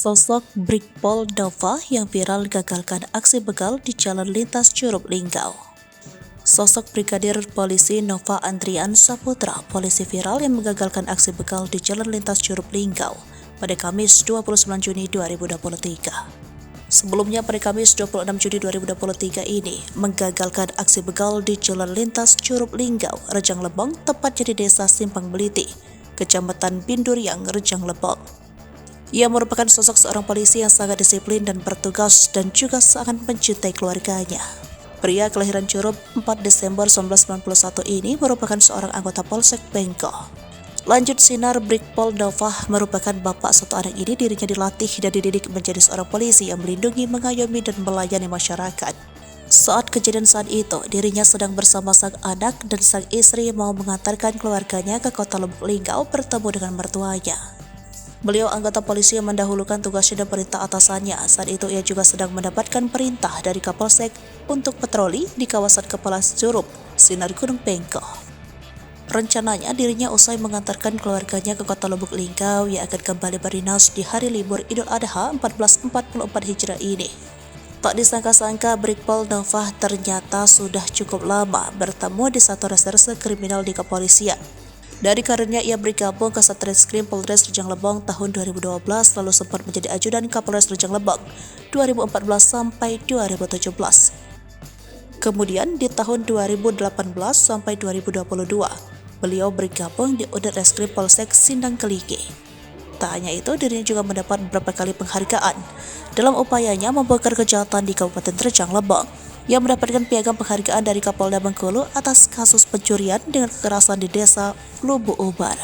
Sosok Brigpol Nova yang viral gagalkan aksi begal di jalan lintas Curug Linggau. Sosok Brigadir Polisi Nova Andrian Saputra, polisi viral yang menggagalkan aksi begal di jalan lintas Curug Linggau pada Kamis 29 Juni 2023. Sebelumnya pada Kamis 26 Juni 2023 ini menggagalkan aksi begal di jalan lintas Curug Linggau, Rejang Lebong, tepatnya di Desa Simpang Beliti, Kecamatan Binduriang, Rejang Lebong. Ia merupakan sosok seorang polisi yang sangat disiplin dan bertugas dan juga sangat mencintai keluarganya. Pria kelahiran Curup 4 Desember 1991 ini merupakan seorang anggota Polsek Bengko. Lanjut sinar Brigpol Nova merupakan bapak satu anak ini. Dirinya dilatih dan dididik menjadi seorang polisi yang melindungi, mengayomi, dan melayani masyarakat. Saat kejadian saat itu, dirinya sedang bersama sang anak dan sang istri mau mengantarkan keluarganya ke kota Lubuk Linggau bertemu dengan mertuanya. Beliau anggota polisi yang mendahulukan tugasnya dan perintah atasannya. Saat itu ia juga sedang mendapatkan perintah dari Kapolsek untuk patroli di kawasan Kepala Curup, Sinar Gunung Bengko. Rencananya dirinya usai mengantarkan keluarganya ke kota Lubuk Linggau yang akan kembali berinas di hari libur Idul Adha 1444 Hijrah ini. Tak disangka-sangka Brigpol Nova ternyata sudah cukup lama bertemu di satu reserse kriminal di kepolisian. Dari karirnya ia bergabung ke Satreskrim Polres Rejang Lebong tahun 2012, lalu sempat menjadi ajudan Kapolres Rejang Lebong 2014 sampai 2017. Kemudian di tahun 2018 sampai 2022, beliau bergabung di Unit Reskrim Polsek Sindang Keliki. Tak hanya itu, dirinya juga mendapat beberapa kali penghargaan dalam upayanya membongkar kejahatan di Kabupaten Rejang Lebong. Ia mendapatkan piagam penghargaan dari Kapolda Bengkulu atas kasus pencurian dengan kekerasan di desa Lubuk Ubar.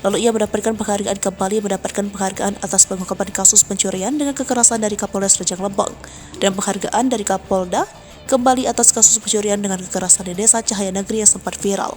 Lalu ia mendapatkan penghargaan atas pengungkapan kasus pencurian dengan kekerasan dari Kapolres Rejang Lebong dan penghargaan dari Kapolda kembali atas kasus pencurian dengan kekerasan di desa Cahaya Negeri yang sempat viral.